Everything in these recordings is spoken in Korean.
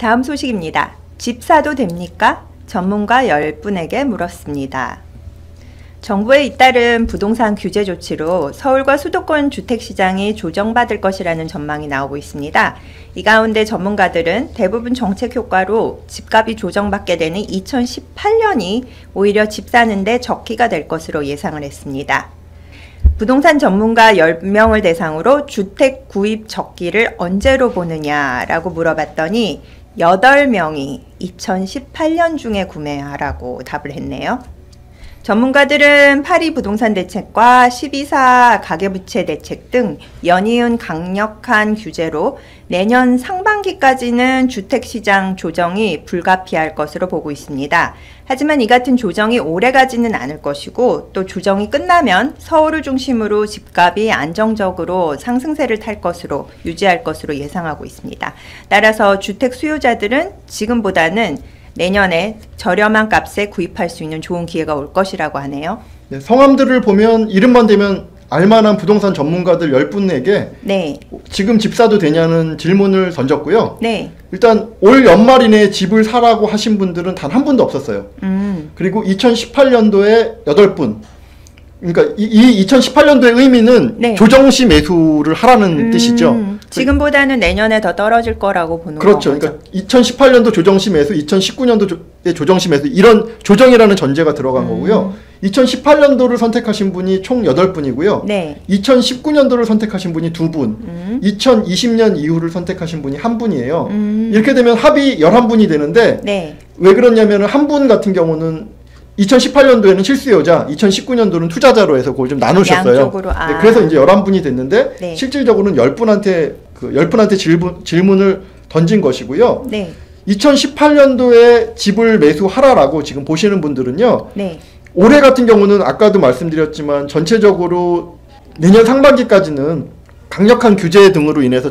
다음 소식입니다. 집 사도 됩니까? 전문가 10분에게 물었습니다. 정부에 잇따른 부동산 규제 조치로 서울과 수도권 주택시장이 조정받을 것이라는 전망이 나오고 있습니다. 이 가운데 전문가들은 대부분 정책 효과로 집값이 조정받게 되는 2018년이 오히려 집 사는데 적기가 될 것으로 예상을 했습니다. 부동산 전문가 10명을 대상으로 주택 구입 적기를 언제로 보느냐라고 물어봤더니 8명이 2018년 중에 구매하라고 답을 했네요. 전문가들은 파리 부동산 대책과 12사 가계부채 대책 등 연이은 강력한 규제로 내년 상반기까지는 주택시장 조정이 불가피할 것으로 보고 있습니다. 하지만 이 같은 조정이 오래가지는 않을 것이고 또 조정이 끝나면 서울을 중심으로 집값이 안정적으로 상승세를 탈 것으로 유지할 것으로 예상하고 있습니다. 따라서 주택 수요자들은 지금보다는 내년에 저렴한 값에 구입할 수 있는 좋은 기회가 올 것이라고 하네요. 네, 성함들을 보면 이름만 대면 알만한 부동산 전문가들 10분에게 네. 지금 집 사도 되냐는 질문을 던졌고요. 네. 일단 올 연말 이내에 집을 사라고 하신 분들은 단 한 분도 없었어요. 그리고 2018년도에 8분. 그러니까 이 2018년도의 의미는 네. 조정시 매수를 하라는 뜻이죠. 지금보다는 내년에 더 떨어질 거라고 보는 거죠. 그렇죠. 그러니까 2018년도 조정시 매수, 2019년도의 조정시 매수 이런 조정이라는 전제가 들어간 거고요. 2018년도를 선택하신 분이 총 8분이고요. 네. 2019년도를 선택하신 분이 2분, 2020년 이후를 선택하신 분이 1분이에요. 이렇게 되면 합이 11분이 되는데 네. 왜 그러냐면 한 분 같은 경우는 2018년도에는 실수요자, 2019년도는 투자자로 해서 그걸 좀 나누셨어요. 양쪽으로, 네, 그래서 이제 11분이 됐는데 네. 실질적으로는 10분한테 질문을 던진 것이고요. 네. 2018년도에 집을 매수하라라고 지금 보시는 분들은요. 네. 올해 같은 경우는 아까도 말씀드렸지만 전체적으로 내년 상반기까지는 강력한 규제 등으로 인해서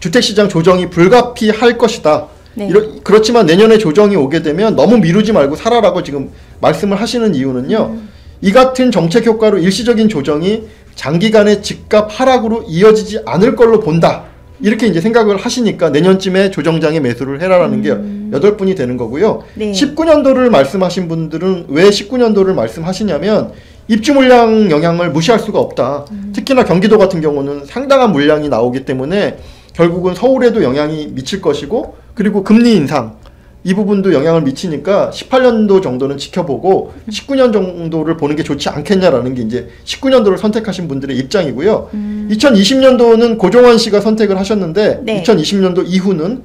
주택시장 조정이 불가피할 것이다. 네. 그렇지만 내년에 조정이 오게 되면 너무 미루지 말고 살아라고 지금 말씀을 하시는 이유는요. 이 같은 정책 효과로 일시적인 조정이 장기간의 집값 하락으로 이어지지 않을 걸로 본다. 이렇게 이제 생각을 하시니까 내년쯤에 조정장에 매수를 해라라는 게 8분이 되는 거고요. 네. 19년도를 말씀하신 분들은 왜 19년도를 말씀하시냐면 입주 물량 영향을 무시할 수가 없다. 특히나 경기도 같은 경우는 상당한 물량이 나오기 때문에 결국은 서울에도 영향이 미칠 것이고 그리고 금리 인상 이 부분도 영향을 미치니까 18년도 정도는 지켜보고 19년 정도를 보는 게 좋지 않겠냐라는 게 이제 19년도를 선택하신 분들의 입장이고요. 2020년도는 고종환 씨가 선택을 하셨는데 네. 2020년도 이후는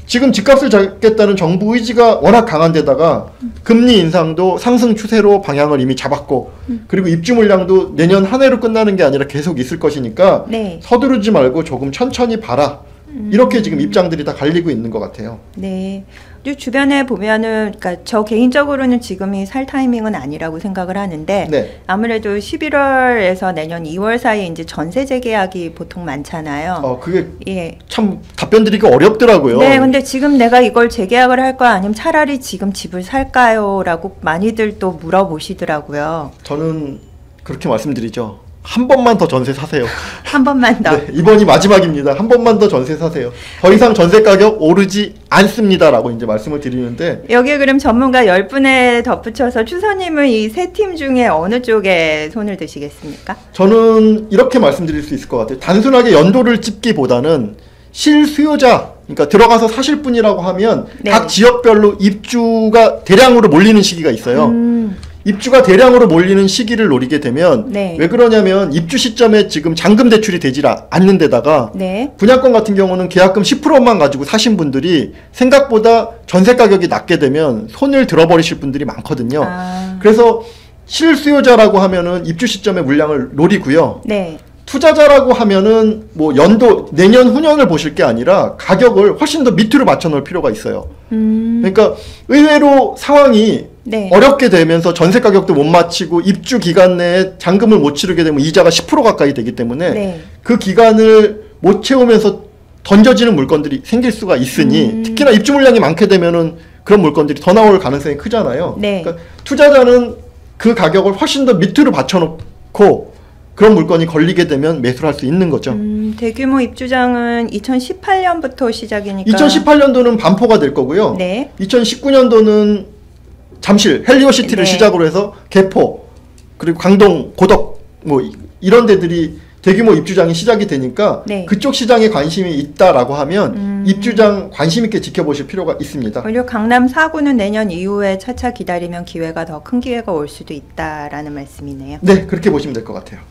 지금 집값을 잡겠다는 정부 의지가 워낙 강한 데다가 금리 인상도 상승 추세로 방향을 이미 잡았고 그리고 입주 물량도 내년 한 해로 끝나는 게 아니라 계속 있을 것이니까 네. 서두르지 말고 조금 천천히 봐라. 이렇게 지금 입장들이 다 갈리고 있는 것 같아요. 네. 주변에 보면은, 그러니까 저 개인적으로는 지금이 살 타이밍은 아니라고 생각을 하는데, 네. 아무래도 11월에서 내년 2월 사이에 이제 전세 재계약이 보통 많잖아요. 그게 예. 참 답변 드리기 어렵더라고요. 네, 근데 지금 내가 이걸 재계약을 할까 아니면 차라리 지금 집을 살까요? 라고 많이들 또 물어보시더라고요. 저는 그렇게 말씀드리죠. 한 번만 더 전세 사세요. 한 번만 더. 네, 이번이 마지막입니다. 한 번만 더 전세 사세요. 더 이상 전세 가격 오르지 않습니다라고 이제 말씀을 드리는데 여기에 그럼 전문가 10분에 덧붙여서 추서님은 이 세 팀 중에 어느 쪽에 손을 드시겠습니까? 저는 이렇게 말씀드릴 수 있을 것 같아요. 단순하게 연도를 찝기보다는 실수요자, 그러니까 들어가서 사실 분이라고 하면 네. 각 지역별로 입주가 대량으로 몰리는 시기가 있어요. 입주가 대량으로 몰리는 시기를 노리게 되면 네. 왜 그러냐면 입주 시점에 지금 잔금 대출이 되질 않는 데다가 네. 분양권 같은 경우는 계약금 10%만 가지고 사신 분들이 생각보다 전세 가격이 낮게 되면 손을 들어버리실 분들이 많거든요. 그래서 실수요자라고 하면은 입주 시점에 물량을 노리고요. 네. 투자자라고 하면은 뭐 연도 내년 후년을 보실 게 아니라 가격을 훨씬 더 밑으로 맞춰 놓을 필요가 있어요. 그러니까 의외로 상황이 네. 어렵게 되면서 전세 가격도 못 맞추고 입주 기간 내에 잔금을 못 치르게 되면 이자가 10% 가까이 되기 때문에 네. 그 기간을 못 채우면서 던져지는 물건들이 생길 수가 있으니 특히나 입주 물량이 많게 되면은 그런 물건들이 더 나올 가능성이 크잖아요. 네. 그러니까 투자자는 그 가격을 훨씬 더 밑으로 받쳐놓고 그런 물건이 걸리게 되면 매수를 할 수 있는 거죠. 대규모 입주장은 2018년부터 시작이니까 2018년도는 반포가 될 거고요. 네. 2019년도는 잠실, 헬리오시티를 네. 시작으로 해서 개포, 그리고 강동, 고덕 뭐 이런 데들이 대규모 입주장이 시작이 되니까 네. 그쪽 시장에 관심이 있다라고 하면 입주장 관심 있게 지켜보실 필요가 있습니다. 오히려 강남 4구는 내년 이후에 차차 기다리면 기회가 더 큰 기회가 올 수도 있다라는 말씀이네요. 네, 그렇게 보시면 될 것 같아요.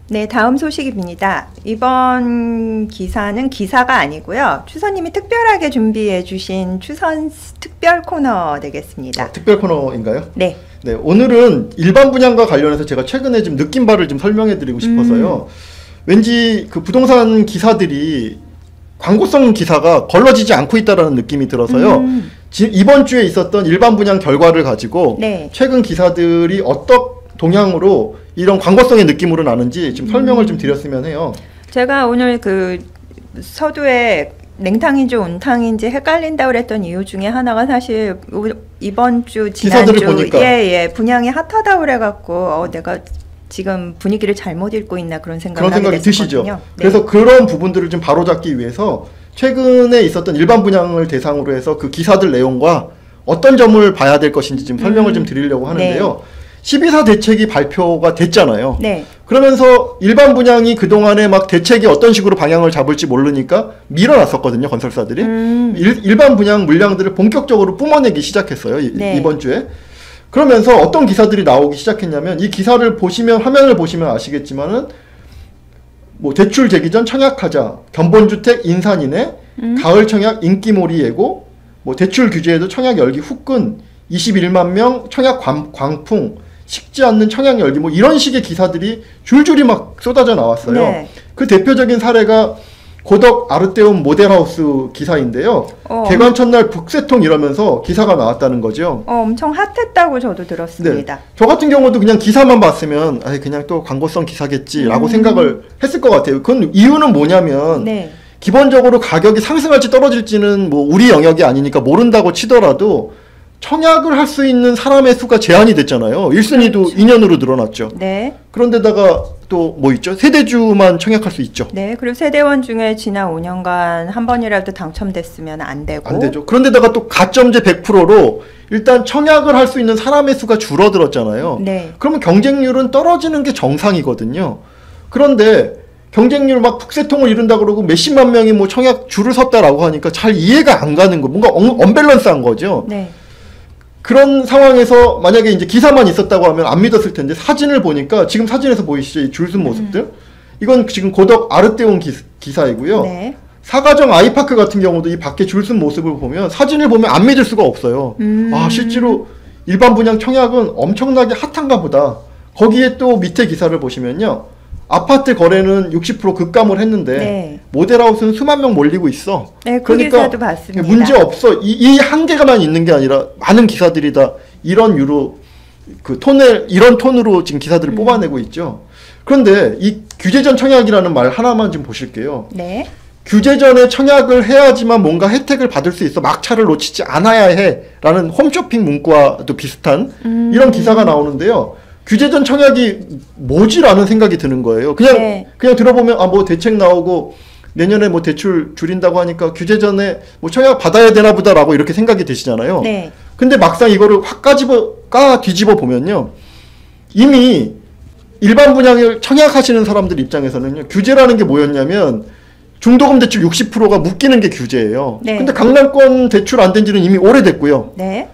네, 다음 소식입니다. 이번 기사는 기사가 아니고요. 추선님이 특별하게 준비해 주신 추선 특별 코너 되겠습니다. 특별 코너인가요? 네. 네, 오늘은 일반 분양과 관련해서 제가 최근에 좀 느낀 바를 좀 설명해 드리고 싶어서요. 왠지 그 부동산 기사들이 광고성 기사가 걸러지지 않고 있다라는 느낌이 들어서요. 이번 주에 있었던 일반 분양 결과를 가지고 네. 최근 기사들이 어떤 동향으로 이런 광고성의 느낌으로 나는지 좀 설명을 좀 드렸으면 해요. 제가 오늘 그 서두에 냉탕인지 온탕인지 헷갈린다고 그랬던 이유 중에 하나가 사실 이번 주 기사들을 지난주 보니까. 예, 분양이 핫하다고 그래갖고 내가 지금 분위기를 잘못 읽고 있나 그런 생각을 그런 생각이 하게 드시죠. 됐었거든요. 네. 그래서 그런 부분들을 좀 바로잡기 위해서 최근에 있었던 일반 분양을 대상으로 해서 그 기사들 내용과 어떤 점을 봐야 될 것인지 좀 설명을 좀 드리려고 하는데요. 12사 대책이 발표가 됐잖아요. 네. 그러면서 일반 분양이 그동안에 막 대책이 어떤 식으로 방향을 잡을지 모르니까 밀어놨었거든요, 건설사들이. 일반 분양 물량들을 본격적으로 뿜어내기 시작했어요, 네. 이번 주에. 그러면서 어떤 기사들이 나오기 시작했냐면, 이 기사를 보시면, 화면을 보시면 아시겠지만은, 뭐, 대출 재기 전 청약하자, 견본주택 인산 이내, 가을 청약 인기몰이 예고, 뭐, 대출 규제에도 청약 열기 후끈, 21만 명 청약 광풍, 식지 않는 청약 열기, 뭐 이런 식의 기사들이 줄줄이 막 쏟아져 나왔어요. 네. 그 대표적인 사례가 고덕 아르떼움 모델하우스 기사인데요. 개관 첫날 북새통 이러면서 기사가 나왔다는 거죠. 엄청 핫했다고 저도 들었습니다. 네. 저 같은 경우도 그냥 기사만 봤으면 그냥 또 광고성 기사겠지라고 생각을 했을 것 같아요. 그건 이유는 뭐냐면 네. 기본적으로 가격이 상승할지 떨어질지는 뭐 우리 영역이 아니니까 모른다고 치더라도 청약을 할 수 있는 사람의 수가 제한이 됐잖아요. 1순위도 그렇죠. 2년으로 늘어났죠. 네. 그런데다가 또 뭐 있죠? 세대주만 청약할 수 있죠. 네. 그리고 세대원 중에 지난 5년간 한 번이라도 당첨됐으면 안 되고. 안 되죠. 그런데다가 또 가점제 100%로 일단 청약을 할 수 있는 사람의 수가 줄어들었잖아요. 네. 그러면 경쟁률은 떨어지는 게 정상이거든요. 그런데 경쟁률 막 북새통을 이룬다 그러고 몇십만 명이 뭐 청약 줄을 섰다라고 하니까 잘 이해가 안 가는 거. 뭔가 언밸런스한 거죠. 네. 그런 상황에서 만약에 이제 기사만 있었다고 하면 안 믿었을 텐데 사진을 보니까 지금 사진에서 보이시죠? 이 줄 쓴 모습들. 이건 지금 고덕 아르떼온 기사이고요. 네. 사가정 아이파크 같은 경우도 이 밖에 줄 쓴 모습을 보면 사진을 보면 안 믿을 수가 없어요. 아, 실제로 일반 분양 청약은 엄청나게 핫한가 보다. 거기에 또 밑에 기사를 보시면요. 아파트 거래는 60% 급감을 했는데 네. 모델하우스는 수만 명 몰리고 있어. 네, 그 기사도 봤습니다. 문제 없어. 이 한계가만 있는 게 아니라 많은 기사들이 다 이런 유로 이런 톤으로 지금 기사들을 뽑아내고 있죠. 그런데 이 규제 전 청약이라는 말 하나만 좀 보실게요. 네. 규제 전에 청약을 해야지만 뭔가 혜택을 받을 수 있어. 막차를 놓치지 않아야 해라는 홈쇼핑 문구와도 비슷한 이런 기사가 나오는데요. 규제 전 청약이 뭐지라는 생각이 드는 거예요. 그냥 들어보면 뭐 대책 나오고 내년에 뭐 대출 줄인다고 하니까 규제 전에 뭐 청약 받아야 되나 보다라고 이렇게 생각이 드시잖아요. 네. 근데 막상 이거를 확 뒤집어 보면요. 이미 일반 분양을 청약하시는 사람들 입장에서는요. 규제라는 게 뭐였냐면 중도금 대출 60%가 묶이는 게 규제예요. 네. 근데 강남권 대출 안 된 지는 이미 오래됐고요. 네.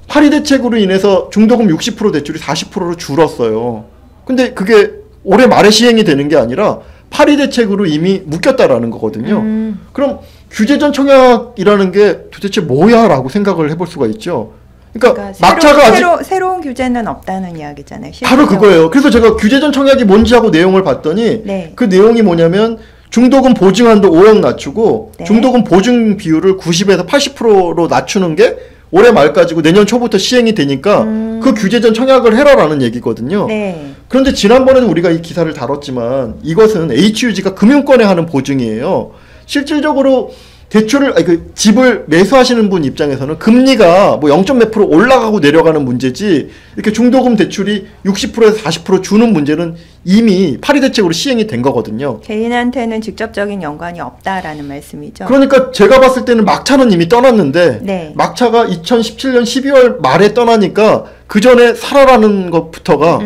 파리 대책으로 인해서 중도금 60% 대출이 40%로 줄었어요. 근데 그게 올해 말에 시행이 되는 게 아니라 파리 대책으로 이미 묶였다라는 거거든요. 그럼 규제 전 청약이라는 게 도대체 뭐야? 라고 생각을 해볼 수가 있죠. 그러니까 막차가 새로운 규제는 없다는 이야기잖아요. 바로 그거예요. 그래서 제가 규제 전 청약이 뭔지 하고 내용을 봤더니 네. 그 내용이 뭐냐면 중도금 보증한도 5억 낮추고 네. 중도금 보증 비율을 90에서 80%로 낮추는 게 올해 말까지고 내년 초부터 시행이 되니까 그 규제 전 청약을 해라라는 얘기거든요. 네. 그런데 지난번에도 우리가 이 기사를 다뤘지만 이것은 HUG가 금융권에 하는 보증이에요. 실질적으로 대출을 아니 그 집을 매수하시는 분 입장에서는 금리가 뭐 0. 몇 프로 올라가고 내려가는 문제지 이렇게 중도금 대출이 60%에서 40% 주는 문제는 이미 파리 대책으로 시행이 된 거거든요. 개인한테는 직접적인 연관이 없다라는 말씀이죠. 그러니까 제가 봤을 때는 막차는 이미 떠났는데 네. 막차가 2017년 12월 말에 떠나니까 그 전에 살아라는 것부터가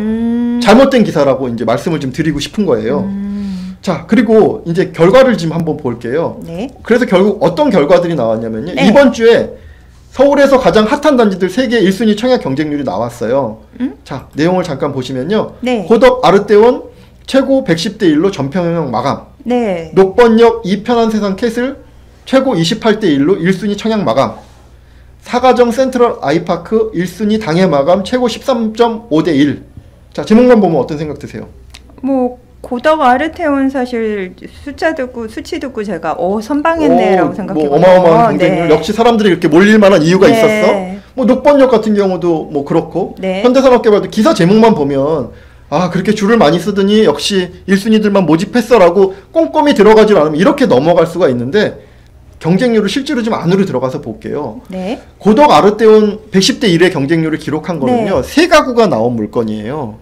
잘못된 기사라고 이제 말씀을 좀 드리고 싶은 거예요. 자, 그리고 이제 결과를 지금 한번 볼게요. 네. 그래서 결국 어떤 결과들이 나왔냐면요. 네. 이번 주에 서울에서 가장 핫한 단지들 세계 1순위 청약 경쟁률이 나왔어요. 자, 내용을 잠깐 보시면요. 네. 고덕 아르떼원 최고 110대 1로 전평형 마감. 네. 녹번역 이편한 세상 캐슬 최고 28대 1로 1순위 청약 마감. 사가정 센트럴 아이파크 1순위 당해 마감 최고 13.5대 1. 자, 제목만 보면 어떤 생각 드세요? 뭐 고덕 아르테온 사실 숫자 듣고 수치 듣고 제가 선방했네라고 생각했거든요. 뭐 어마어마한 경쟁률. 네. 역시 사람들이 이렇게 몰릴 만한 이유가 네. 있었어. 뭐 녹번역 같은 경우도 뭐 그렇고 네. 현대산업개발도 기사 제목만 보면 아 그렇게 줄을 많이 쓰더니 역시 1순위들만 모집했어라고 꼼꼼히 들어가지 않으면 이렇게 넘어갈 수가 있는데 경쟁률을 실제로 좀 안으로 들어가서 볼게요. 네. 고덕 아르떼온 110대 1의 경쟁률을 기록한 거는요. 네. 세 가구가 나온 물건이에요.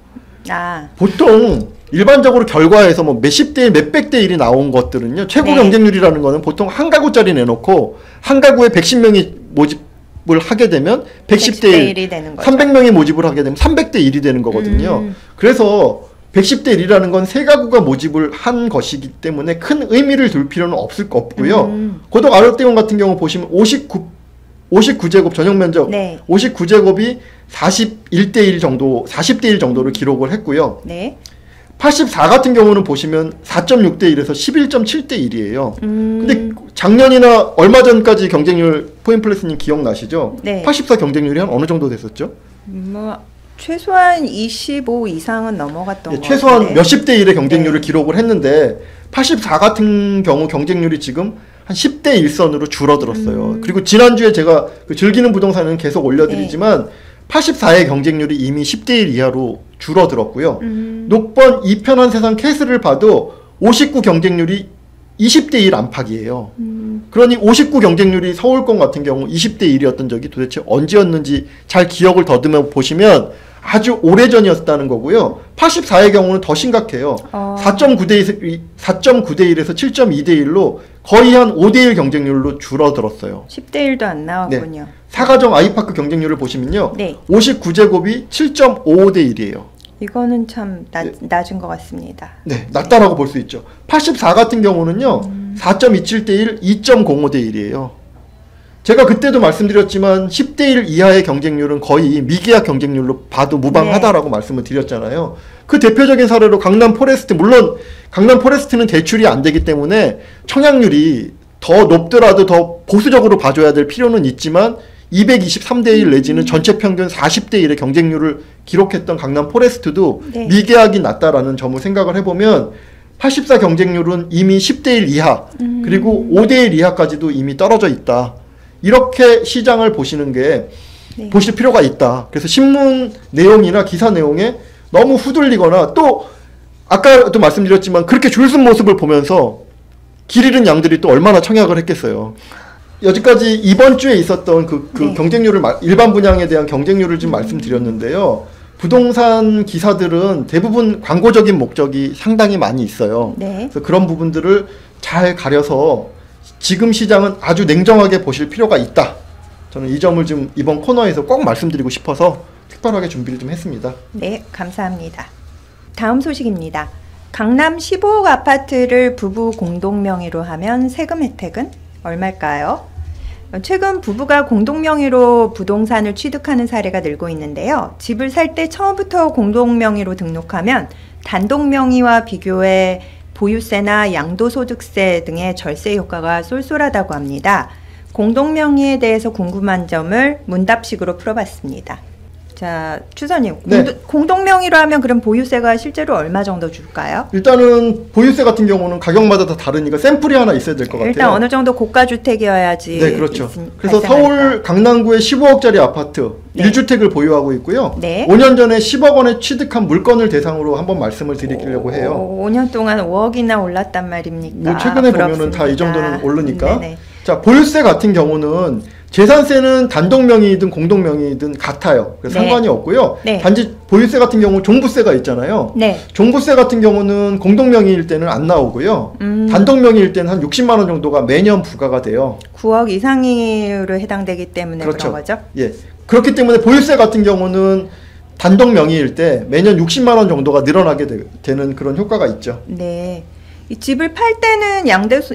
아. 보통 일반적으로 결과에서 뭐 몇십 대 1, 몇백 대 1이 나온 것들은요. 최고 네. 경쟁률이라는 거는 보통 한 가구짜리 내놓고 한 가구에 110명이 모집을 하게 되면 110대 1, 1이 되는 거죠. 300명이 모집을 하게 되면 300대 1이 되는 거거든요. 그래서 110대 1이라는 건 세 가구가 모집을 한 것이기 때문에 큰 의미를 둘 필요는 없고요. 고덕 아르떼온 같은 경우 보시면 59제곱 전용 면적 네. 59제곱이 41대 1 정도, 40대 1 정도를 기록을 했고요. 네. 84 같은 경우는 보시면 4.6대 1에서 11.7대 1이에요. 근데 작년이나 얼마 전까지 경쟁률 포인플레스님 기억나시죠? 네. 84 경쟁률이 한 어느 정도 됐었죠? 뭐 최소한 25 이상은 넘어갔던 것 최소한 같은데. 몇십 대 1의 경쟁률을 네. 기록을 했는데 84 같은 경우 경쟁률이 지금 한 10대 1선으로 줄어들었어요. 그리고 지난주에 제가 그 즐기는 부동산은 계속 올려드리지만 84의 경쟁률이 이미 10대 1 이하로 줄어들었고요. 녹번 이편한 세상 캐슬을 봐도 59 경쟁률이 20대 1 안팎이에요. 그러니 59 경쟁률이 서울권 같은 경우 20대 1이었던 적이 도대체 언제였는지 잘 기억을 더듬어 보시면 아주 오래전이었다는 거고요. 84의 경우는 더 심각해요. 4.9대 1에서 7.2대 1로 거의 한 5대 1 경쟁률로 줄어들었어요. 10대 1도 안 나왔군요. 네. 사가정 아이파크 경쟁률을 보시면요. 네. 59제곱이 7.55대 1이에요. 이거는 참 낮은 것 같습니다. 네, 낮다라고 볼 수 있죠. 84 같은 경우는요. 4.27대 1, 2.05대 1이에요. 제가 그때도 말씀드렸지만 10대 1 이하의 경쟁률은 거의 미계약 경쟁률로 봐도 무방하다라고 말씀을 드렸잖아요. 그 대표적인 사례로 강남 포레스트, 물론 강남 포레스트는 대출이 안 되기 때문에 청약률이 더 높더라도 더 보수적으로 봐줘야 될 필요는 있지만 223대 1 내지는 전체 평균 40대 1의 경쟁률을 기록했던 강남 포레스트도 네. 미계약이 낮다라는 점을 생각을 해보면 84 경쟁률은 이미 10대 1 이하 그리고 5대 1 이하까지도 이미 떨어져 있다. 이렇게 시장을 보시는 게 네. 보실 필요가 있다. 그래서 신문 내용이나 기사 내용에 너무 후들리거나 또 아까도 말씀드렸지만 그렇게 줄 쓴 모습을 보면서 길 잃은 양들이 또 얼마나 청약을 했겠어요. 여기까지 이번 주에 있었던 그 네. 경쟁률을 일반 분양에 대한 경쟁률을 좀 말씀드렸는데요. 부동산 기사들은 대부분 광고적인 목적이 상당히 많이 있어요. 네. 그래서 그런 부분들을 잘 가려서 지금 시장은 아주 냉정하게 보실 필요가 있다. 저는 이 점을 좀 이번 코너에서 꼭 말씀드리고 싶어서 특별하게 준비를 좀 했습니다. 네, 감사합니다. 다음 소식입니다. 강남 15억 아파트를 부부 공동 명의로 하면 세금 혜택은 얼마일까요? 최근 부부가 공동 명의로 부동산을 취득하는 사례가 늘고 있는데요. 집을 살 때 처음부터 공동 명의로 등록하면 단독 명의와 비교해 보유세나 양도소득세 등의 절세 효과가 쏠쏠하다고 합니다. 공동 명의에 대해서 궁금한 점을 문답식으로 풀어봤습니다. 자, 추선님, 네. 공동 명의로 하면 그럼 보유세가 실제로 얼마 정도 줄까요? 일단은 보유세 같은 경우는 가격마다 다 다르니까 샘플이 하나 있어야 될 것 같아요. 일단 어느 정도 고가 주택이어야지. 네, 그렇죠. 그래서 서울 강남구에 15억짜리 아파트 네. 1주택을 보유하고 있고요. 네. 5년 전에 10억 원에 취득한 물건을 대상으로 한번 말씀을 드리려고 해요. 5년 동안 5억이나 올랐단 말입니까? 뭐 최근에 보면은 부럽습니다. 다 이 정도는 오르니까. 네네. 자, 보유세 같은 경우는 재산세는 단독 명의이든 공동 명의이든 같아요. 그래서 네. 상관이 없고요. 네. 단지 보유세 같은 경우 종부세가 있잖아요. 네. 종부세 같은 경우는 공동 명의일 때는 안 나오고요. 단독 명의일 때는 한 60만 원 정도가 매년 부과가 돼요. 9억 이상으로 해당되기 때문에 그렇죠. 그런 거죠? 예. 그렇기 때문에 보유세 같은 경우는 단독 명의일 때 매년 60만 원 정도가 늘어나게 되는 그런 효과가 있죠. 네. 이 집을 팔 때는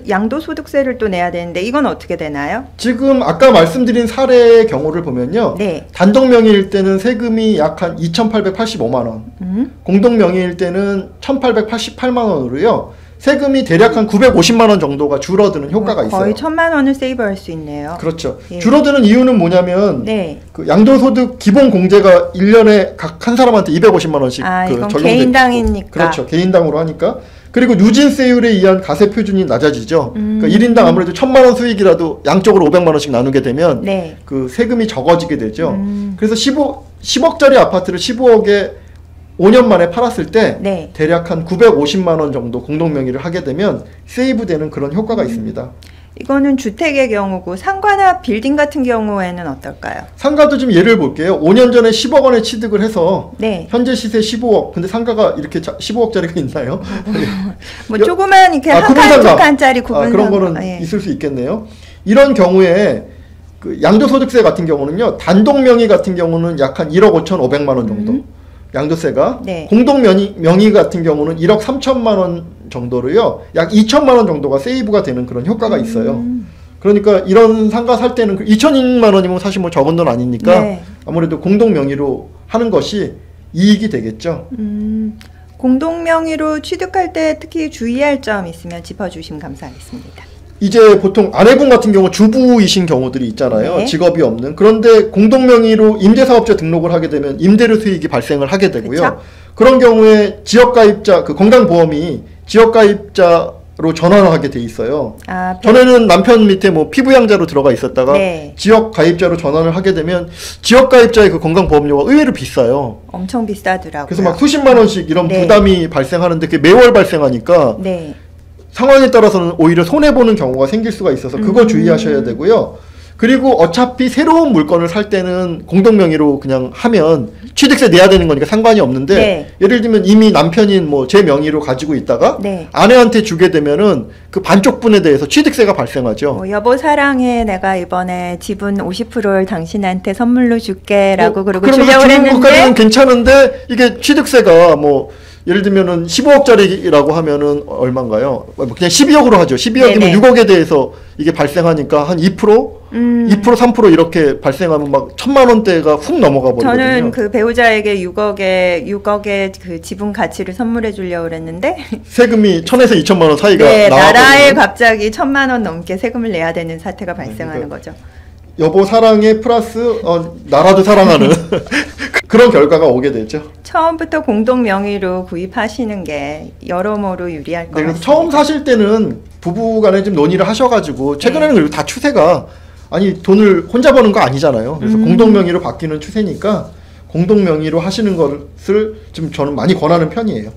양도소득세를 또 내야 되는데 이건 어떻게 되나요? 지금 아까 말씀드린 사례의 경우를 보면요. 네. 단독 명의일 때는 세금이 약 한 2,885만 원, 공동 명의일 때는 1,888만 원으로요. 세금이 대략 한 950만 원 정도가 줄어드는 효과가 있어요. 거의 1,000만 원을 세이브할 수 있네요. 그렇죠. 예. 줄어드는 이유는 뭐냐면 네. 그 양도소득 기본 공제가 1년에 각 한 사람한테 250만 원씩 이건 적용돼 개인당이니까. 있고. 그렇죠. 개인당으로 하니까. 그리고 누진세율에 의한 가세 표준이 낮아지죠. 그러니까 1인당 아무래도 1,000만 원 수익이라도 양쪽으로 500만 원씩 나누게 되면 네. 그 세금이 적어지게 되죠. 그래서 10억짜리 아파트를 15억에 5년 만에 팔았을 때 네. 대략 한 950만 원 정도 공동 명의를 하게 되면 세이브되는 그런 효과가 있습니다. 이거는 주택의 경우고 상가나 빌딩 같은 경우에는 어떨까요? 상가도 좀 예를 볼게요. 5년 전에 10억 원에 취득을 해서 네. 현재 시세 15억. 근데 상가가 이렇게 15억짜리가 있나요? 뭐 조그만 이렇게 한 구분 칸, 두 상가. 칸짜리 구분 그런 상가. 거는 예. 있을 수 있겠네요. 이런 경우에 그 양도소득세 같은 경우는요. 단독 명의 같은 경우는 약 한 1억 5,500만 원 정도. 양도세가. 네. 공동 명의 같은 경우는 1억 3천만 원 정도로요. 약 2천만 원 정도가 세이브가 되는 그런 효과가 있어요. 그러니까 이런 상가 살 때는 2천만 원이면 사실 뭐 적은 돈 아니니까 네. 아무래도 공동 명의로 하는 것이 이익이 되겠죠. 공동 명의로 취득할 때 특히 주의할 점 있으면 짚어주시면 감사하겠습니다. 이제 보통 아내분 같은 경우 주부이신 경우들이 있잖아요. 네. 직업이 없는. 그런데 공동 명의로 임대사업자 등록을 하게 되면 임대료 수익이 발생을 하게 되고요. 그쵸? 그런 경우에 지역가입자, 그 건강보험이 지역가입자로 전환을 하게 돼 있어요. 전에는 남편 밑에 뭐 피부양자로 들어가 있었다가 네. 지역가입자로 전환을 하게 되면 지역가입자의 그 건강보험료가 의외로 비싸요. 엄청 비싸더라고요. 그래서 막 수십만 원씩 이런 네. 부담이 발생하는데 그게 매월 발생하니까 네. 상황에 따라서는 오히려 손해보는 경우가 생길 수가 있어서 그거 주의하셔야 되고요. 그리고 어차피 새로운 물건을 살 때는 공동 명의로 그냥 하면 취득세 내야 되는 거니까 상관이 없는데 네. 예를 들면 이미 남편인 뭐 제 명의로 가지고 있다가 네. 아내한테 주게 되면은 그 반쪽분에 대해서 취득세가 발생하죠. 여보 사랑해, 내가 이번에 지분 50%를 당신한테 선물로 줄게라고 그러고 그러면 주려고 주는 했는데 것까지는 괜찮은데 이게 취득세가 뭐 예를 들면은 15억짜리라고 하면은 얼마인가요? 뭐 그냥 12억으로 하죠. 12억이면 네네. 6억에 대해서 이게 발생하니까 한 2%, 2%, 3% 이렇게 발생하면 막 1,000만 원대가 훅 넘어가 버리거든요. 저는 그 배우자에게 6억의 그 지분 가치를 선물해 주려고 그랬는데 세금이 1,000에서 2천만 원 사이가 네, 나라에 나와버리는 갑자기 1,000만 원 넘게 세금을 내야 되는 사태가 발생하는 그러니까 거죠. 여보 사랑해 플러스 나라도 사랑하는 그런 결과가 오게 되죠. 처음부터 공동 명의로 구입하시는 게 여러모로 유리할 것 네, 그래서 같습니다. 처음 사실 때는 부부간에 좀 논의를 하셔가지고 최근에는 그리고 다 추세가 아니 돈을 혼자 버는 거 아니잖아요. 그래서 공동 명의로 바뀌는 추세니까 공동 명의로 하시는 것을 좀 저는 많이 권하는 편이에요.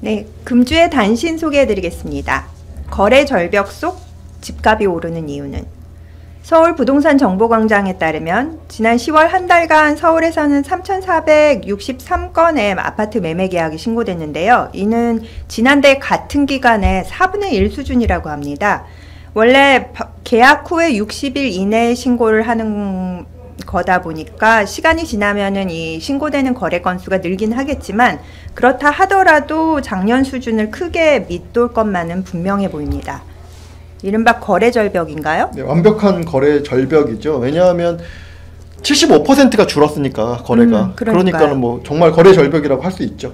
네, 금주의 단신 소개해드리겠습니다. 거래 절벽 속 집값이 오르는 이유는 서울 부동산 정보광장에 따르면 지난 10월 한 달간 서울에서는 3,463건의 아파트 매매 계약이 신고됐는데요. 이는 지난해 같은 기간의 4분의 1 수준이라고 합니다. 원래 계약 후에 60일 이내에 신고를 하는 거다 보니까 시간이 지나면은 이 신고되는 거래 건수가 늘긴 하겠지만 그렇다 하더라도 작년 수준을 크게 밑돌 것만은 분명해 보입니다. 이른바 거래 절벽인가요? 네, 완벽한 거래 절벽이죠. 왜냐하면 75%가 줄었으니까 거래가. 그러니까는 뭐 정말 거래 절벽이라고 할 수 있죠.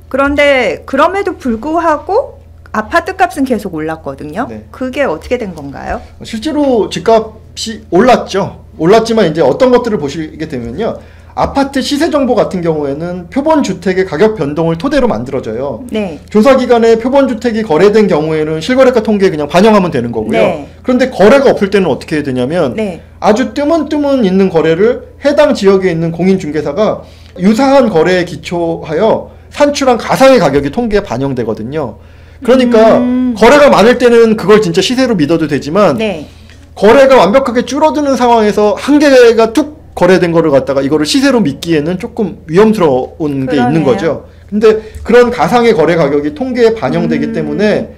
그런데 그럼에도 불구하고 아파트 값은 계속 올랐거든요. 네. 그게 어떻게 된 건가요? 실제로 집값이 올랐죠. 올랐지만 이제 어떤 것들을 보시게 되면요. 아파트 시세 정보 같은 경우에는 표본 주택의 가격 변동을 토대로 만들어져요. 네. 조사 기간에 표본 주택이 거래된 경우에는 실거래가 통계에 그냥 반영하면 되는 거고요. 네. 그런데 거래가 없을 때는 어떻게 해야 되냐면 네. 아주 뜨문뜨문 있는 거래를 해당 지역에 있는 공인중개사가 유사한 거래에 기초하여 산출한 가상의 가격이 통계에 반영되거든요. 그러니까 거래가 많을 때는 그걸 진짜 시세로 믿어도 되지만 네. 거래가 완벽하게 줄어드는 상황에서 한 개가 툭 거래된 거를 갖다가 이거를 시세로 믿기에는 조금 위험스러운 게 있는 거죠. 근데 그런 가상의 거래 가격이 통계에 반영되기 때문에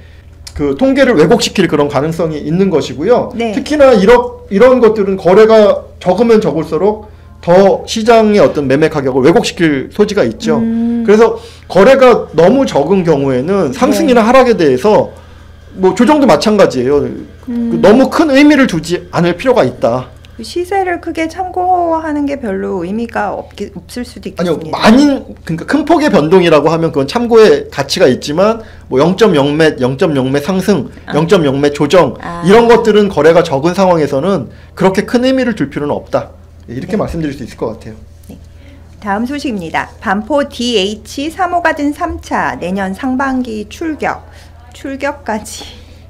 그 통계를 왜곡시킬 그런 가능성이 있는 것이고요. 네. 특히나 이런 것들은 거래가 적으면 적을수록 더 시장의 어떤 매매 가격을 왜곡시킬 소지가 있죠. 그래서 거래가 너무 적은 경우에는 상승이나 하락에 대해서 뭐 조정도 마찬가지예요. 너무 큰 의미를 두지 않을 필요가 있다. 시세를 크게 참고하는 게 별로 의미가 없을 수도 있겠습니다. 아니요, 그러니까 큰 폭의 변동이라고 하면 그건 참고의 가치가 있지만 뭐 0.0매, 0.0매 상승, 0.0매 조정 이런 것들은 거래가 적은 상황에서는 그렇게 큰 의미를 둘 필요는 없다. 이렇게 말씀드릴 수 있을 것 같아요. 네. 다음 소식입니다. 반포 DH 3호가 든 3차 내년 상반기 출격까지.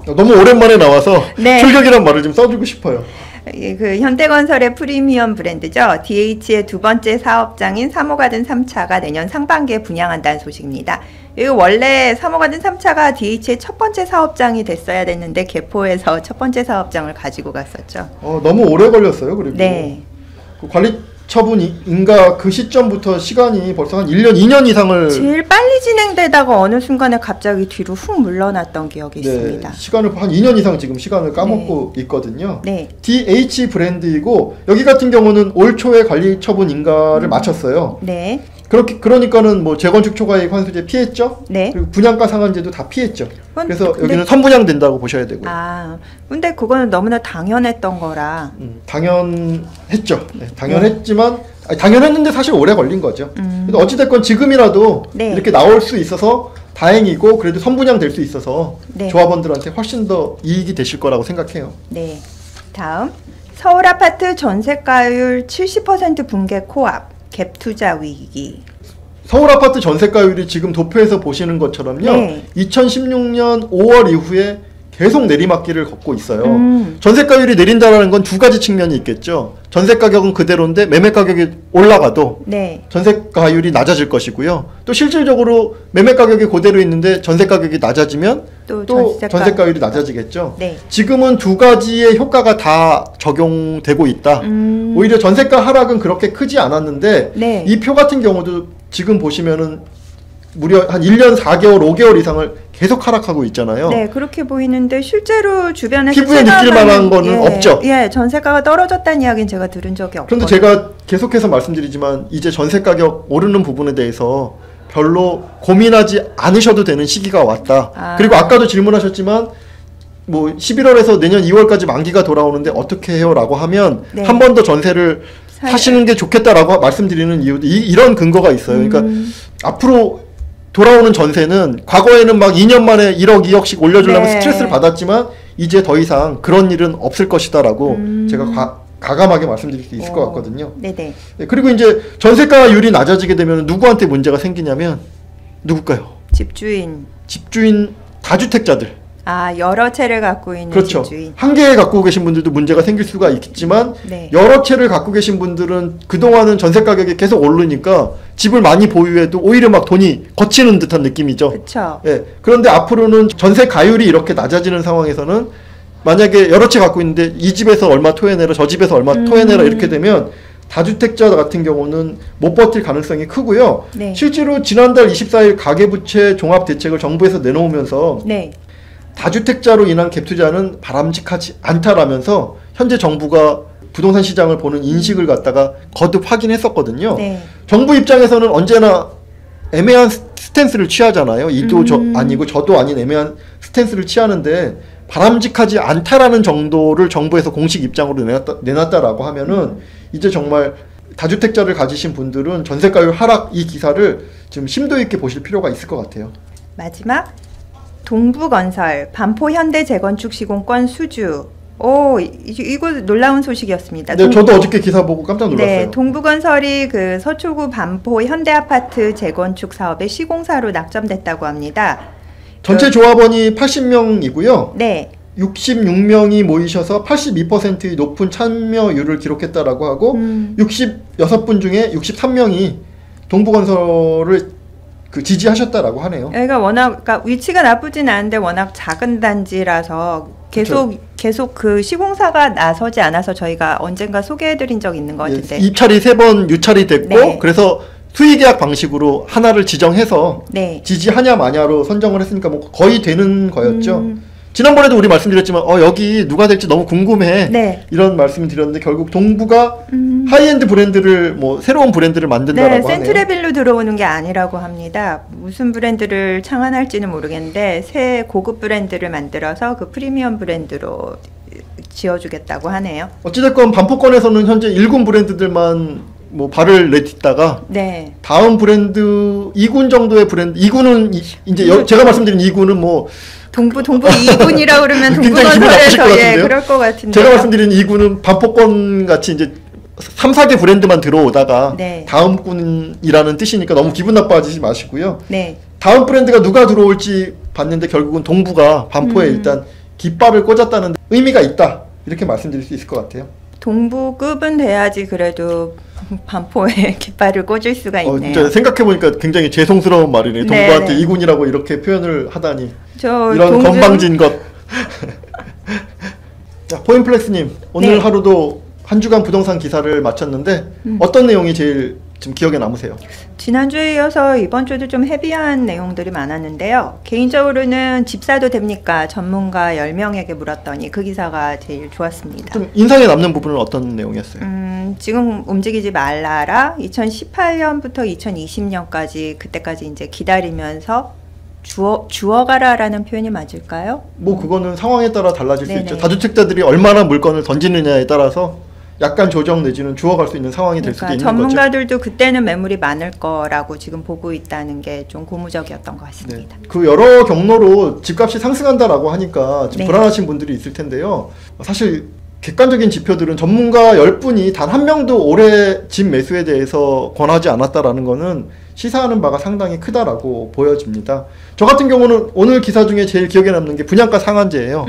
너무 오랜만에 나와서 네. 출격이란 말을 좀 써주고 싶어요. 그 현대건설의 프리미엄 브랜드죠. DH의 두 번째 사업장인 3호가 든 3차가 내년 상반기에 분양한다는 소식입니다. 이거 원래 3호가 든 3차가 DH의 첫 번째 사업장이 됐어야 됐는데 개포에서 첫 번째 사업장을 가지고 갔었죠. 너무 오래 걸렸어요. 그리고 네. 그 관리 처분인가 그 시점부터 시간이 벌써 한 1년, 2년 이상을 제일 빨리 진행되다가 어느 순간에 갑자기 뒤로 훅 물러났던 기억이 있습니다. 시간을 한 2년 이상 지금 시간을 까먹고 있거든요. 네. DH 브랜드이고 여기 같은 경우는 올 초에 관리 처분 인가를 마쳤어요. 네. 그러니까는 뭐 재건축 초과이익 환수제 피했죠. 네. 그리고 분양가 상한제도 다 피했죠. 근데 그래서 여기는 선분양 된다고 보셔야 되고요. 근데 그거는 너무나 당연했던 거라. 당연했죠. 네, 당연했지만 당연했는데 사실 오래 걸린 거죠. 그래서 어찌됐건 지금이라도 이렇게 나올 수 있어서 다행이고 그래도 선분양 될 수 있어서 조합원들한테 훨씬 더 이익이 되실 거라고 생각해요. 네. 다음 서울 아파트 전세가율 70% 붕괴 코앞. 갭 투자 위기. 서울 아파트 전세가율이 지금 도표에서 보시는 것처럼요. 2016년 5월 이후에 계속 내리막길을 걷고 있어요. 전세가율이 내린다는 건 두 가지 측면이 있겠죠. 전세가격은 그대로인데 매매가격이 올라가도 전세가율이 낮아질 것이고요. 또 실질적으로 매매가격이 그대로 있는데 전세가격이 낮아지면 또 전세가율이 낮아지겠죠. 지금은 두 가지의 효과가 다 적용되고 있다. 오히려 전세가 하락은 그렇게 크지 않았는데 이 표 같은 경우도 지금 보시면은 무려 한 1년 4개월, 5개월 이상을 계속 하락하고 있잖아요. 네, 그렇게 보이는데 실제로 주변에서 피부에 느낄 만한 거는 없죠. 전세가가 떨어졌다는 이야기는 제가 들은 적이 없거든요. 그런데 제가 계속해서 말씀드리지만 이제 전세 가격 오르는 부분에 대해서 별로 고민하지 않으셔도 되는 시기가 왔다. 그리고 아까도 질문하셨지만 뭐 11월에서 내년 2월까지 만기가 돌아오는데 어떻게 해요? 라고 하면 한 번 더 전세를 사시는 게 좋겠다라고 말씀드리는 이유도 이런 근거가 있어요. 그러니까 앞으로 돌아오는 전세는 과거에는 막 2년 만에 1억, 2억씩 올려주려면 스트레스를 받았지만 이제 더 이상 그런 일은 없을 것이다라고 제가 가감하게 말씀드릴 수 있을 것 같거든요. 네네. 그리고 이제 전세가율이 낮아지게 되면 누구한테 문제가 생기냐면 누굴까요? 집주인 다주택자들. 여러 채를 갖고 있는 집주인. 한 개 갖고 계신 분들도 문제가 생길 수가 있겠지만 여러 채를 갖고 계신 분들은 그동안은 전세 가격이 계속 오르니까 집을 많이 보유해도 오히려 막 돈이 거치는 듯한 느낌이죠. 그렇죠. 그런데 앞으로는 전세 가율이 이렇게 낮아지는 상황에서는 만약에 여러 채 갖고 있는데 이 집에서 얼마 토해내라, 저 집에서 얼마 토해내라 이렇게 되면 다주택자 같은 경우는 못 버틸 가능성이 크고요. 실제로 지난달 24일 가계부채 종합대책을 정부에서 내놓으면서 다주택자로 인한 갭 투자는 바람직하지 않다라면서 현재 정부가 부동산 시장을 보는 인식을 갖다가 거듭 확인했었거든요. 정부 입장에서는 언제나 애매한 스탠스를 취하잖아요. 이도 아니고 저도 아닌 애매한 스탠스를 취하는데 바람직하지 않다라는 정도를 정부에서 공식 입장으로 내놨다라고 하면은 이제 정말 다주택자를 가지신 분들은 전세가율 하락 이 기사를 좀 심도 있게 보실 필요가 있을 것 같아요. 마지막 동부건설 반포 현대 재건축 시공권 수주. 이거 놀라운 소식이었습니다. 네, 저도 어저께 기사 보고 깜짝 놀랐어요. 동부건설이 그 서초구 반포 현대아파트 재건축 사업의 시공사로 낙점됐다고 합니다. 전체 조합원이 80명이고요. 66명이 모이셔서 82%의 높은 참여율을 기록했다라고 하고 66분 중에 63명이 동부건설을 지지하셨다라고 하네요. 여기가 그러니까 위치가 나쁘진 않은데 워낙 작은 단지라서 계속 그 시공사가 나서지 않아서 저희가 언젠가 소개해드린 적 있는 것 같은데. 입찰이 3번 유찰이 됐고, 네. 그래서 수의계약 방식으로 하나를 지정해서 네. 지지하냐 마냐로 선정을 했으니까 뭐 거의 되는 거였죠. 지난번에도 우리 말씀드렸지만 여기 누가 될지 너무 궁금해. 네. 이런 말씀을 드렸는데 결국 동부가 하이엔드 브랜드를 뭐 새로운 브랜드를 만든다라고 네, 하네요. 센트레빌로 들어오는 게 아니라고 합니다. 무슨 브랜드를 창안할지는 모르겠는데 새 고급 브랜드를 만들어서 그 프리미엄 브랜드로 지어주겠다고 하네요. 어찌됐건 반포권에서는 현재 1군 브랜드들만 뭐 발을 내딛다가 네. 다음 브랜드 2군 정도의 브랜드 2군은 이제 제가 말씀드린 2군은 뭐 동부 2군이라고 그러면 굉장히 기분 나쁘실 것 동부건설에서 같은데요. 그럴 것 같은데. 제가 말씀드린 2군은 반포권 같이 이제 3, 4개 브랜드만 들어오다가 네. 다음 군이라는 뜻이니까 너무 기분 나빠지지 마시고요. 네. 다음 브랜드가 누가 들어올지 봤는데 결국은 동부가 반포에 일단 깃발을 꽂았다는 의미가 있다. 이렇게 말씀드릴 수 있을 것 같아요. 동부급은 돼야지 그래도 반포에 깃발을 꽂을 수가 있네요. 진짜 생각해보니까 굉장히 죄송스러운 말이네요. 네, 동부한테 네. 2군이라고 이렇게 표현을 하다니. 저 이런 건방진 것. 자, 포인플렉스님 오늘 네. 하루도 한 주간 부동산 기사를 마쳤는데 어떤 내용이 제일 좀 기억에 남으세요? 지난주에 이어서 이번 주도 좀 헤비한 내용들이 많았는데요. 개인적으로는 집 사도 됩니까? 전문가 10명에게 물었더니 그 기사가 제일 좋았습니다. 좀 인상에 남는 부분은 어떤 내용이었어요? 지금 움직이지 말라라. 2018년부터 2020년까지 그때까지 이제 기다리면서 주워가라라는 표현이 맞을까요? 뭐 그거는 상황에 따라 달라질 수 네네. 있죠. 다주택자들이 얼마나 물건을 던지느냐에 따라서 약간 조정 내지는 주워갈 수 있는 상황이 될 수도 있는 거죠. 전문가들도 그때는 매물이 많을 거라고 지금 보고 있다는 게 좀 고무적이었던 것 같습니다. 네. 그 여러 경로로 집값이 상승한다라고 하니까 좀 네. 불안하신 분들이 있을 텐데요. 사실 객관적인 지표들은 전문가 10분이 단 한 명도 올해 집 매수에 대해서 권하지 않았다라는 거는 시사하는 바가 상당히 크다라고 보여집니다. 저 같은 경우는 오늘 기사 중에 제일 기억에 남는 게 분양가 상한제예요.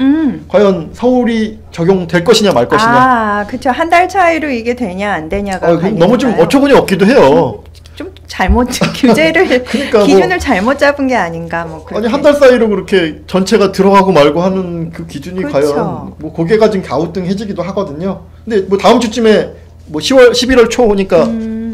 과연 서울이 적용될 것이냐 말 것이냐. 아, 그렇죠. 한 달 차이로 이게 되냐 안 되냐가 너무 좀 갈리니까요. 어처구니 없기도 해요. 좀 잘못 규제를 그러니까 기준을 잘못 잡은 게 아닌가 뭐 아니 한 달 사이로 그렇게 전체가 들어가고 말고 하는 그 기준이 그렇죠. 과연 뭐 고개가 좀 갸우뚱해지기도 하거든요. 근데 뭐 다음 주쯤에 뭐 10월 11월 초 오니까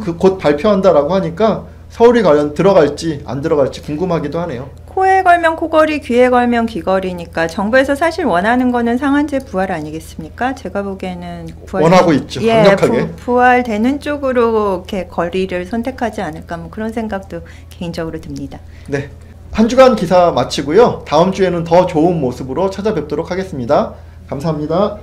그 곧 발표한다라고 하니까 서울이 과연 들어갈지 안 들어갈지 궁금하기도 하네요. 코에 걸면 코걸이, 귀에 걸면 귀걸이니까 정부에서 사실 원하는 거는 상한제 부활 아니겠습니까? 제가 보기에는 원하고 있죠. 강력하게. 부활되는 쪽으로 이렇게 거리를 선택하지 않을까 뭐 그런 생각도 개인적으로 듭니다. 네, 한 주간 기사 마치고요. 다음 주에는 더 좋은 모습으로 찾아뵙도록 하겠습니다. 감사합니다.